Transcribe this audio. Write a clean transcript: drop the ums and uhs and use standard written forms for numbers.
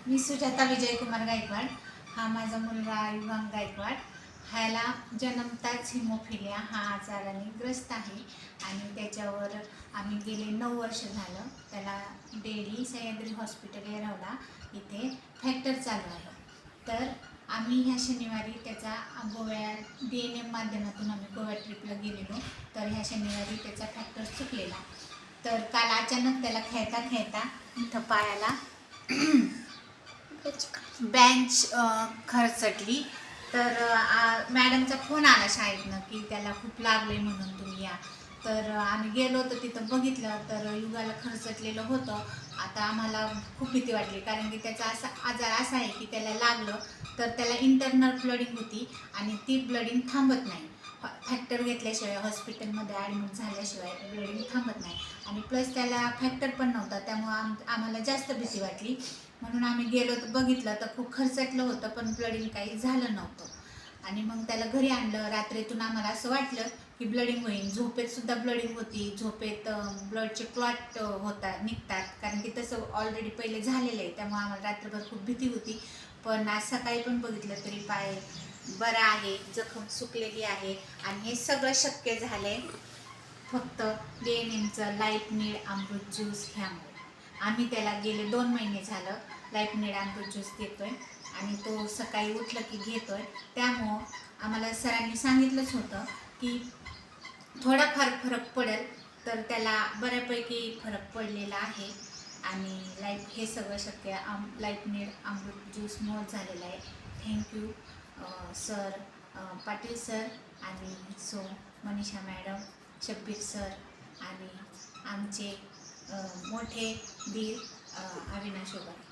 मी सुजाता विजयकुमार गायकवाड. हा माझा मुलगा युगांक गायकवाड. ह्याला जन्मताच हिमोफिलिया हा आजाराने ग्रस्त आहे आणि त्याच्यावर आम्ही गेले 9 वर्ष झालं त्याला डेली सह्याद्री हॉस्पिटल येरवडा इथे फॅक्टर चालू आहे. तर आम्ही ह्या शनिवारी त्याचा गोव्या DNM माध्यमातून आम्ही गोव्या ट्रिपला गेलेलो. तर ह्या शनिवारी त्याचा फॅक्टर चुकलेला. तर काल अचानक त्याला खेळता खेळता इथं पायाला बेंच खरचटली. तर मॅडमचा फोन आला शाळेतनं की त्याला खूप लागले म्हणून तुम्ही या. तर आम्ही गेलो होतो तिथं बघितलं तर युगाला खरचटलेलं होतं. आता आम्हाला खूप भीती वाटली कारण की त्याचा असा आजार असा आहे की त्याला लागलं तर त्याला इंटरनल ब्लडिंग होती आणि ती ब्लडिंग थांबत नाही. फॅक्टर घेतल्याशिवाय हॉस्पिटलमध्ये ॲडमिट झाल्याशिवाय ब्लडिंग थांबत नाही आणि प्लस त्याला फॅक्टर पण नव्हता. त्यामुळं आम्हाला जास्त भीती वाटली म्हणून आम्ही गेलो तर बघितलं तर खूप खरचटलं होतं पण ब्लडिंग काही झालं नव्हतं. आणि मग त्याला घरी आणलं. रात्रीतून आम्हाला असं वाटलं की ब्लडिंग होईल. झोपेत सुद्धा ब्लडिंग होती. झोपेत ब्लडचे क्लॉट निघतात कारण की तसं ऑलरेडी पहिले झालेलं आहे. त्यामुळे आम्हाला रात्रभर खूप भीती होती. पण आज सकाळी पण बघितलं तरी पाय बरा आहे, जखम सुकलेली आहे आणि हे सगळं शक्य झालंय फक्त DNMचं लाईफ नीड अमृत ज्यूस ह्यामुळे. आम्ही त्याला गेले 2 महिने झालं लाईफ नीड अमृत ज्यूस देतोय आणि तो सकाळी उठलं की घेतोय. त्यामुळं आम्हाला सरांनी सांगितलंच होतं की थोडाफार फरक पडेल तर त्याला बऱ्यापैकी फरक पडलेला आहे आणि हे सगळं शक्य लाईफ नीड अमृत ज्यूस मुळे झालेलं आहे. थँक्यू सर, पाटील सर आणि मनीषा मॅडम, शब्बीर सर आणि आमचे मोठे दीर अविनाश उबाळे.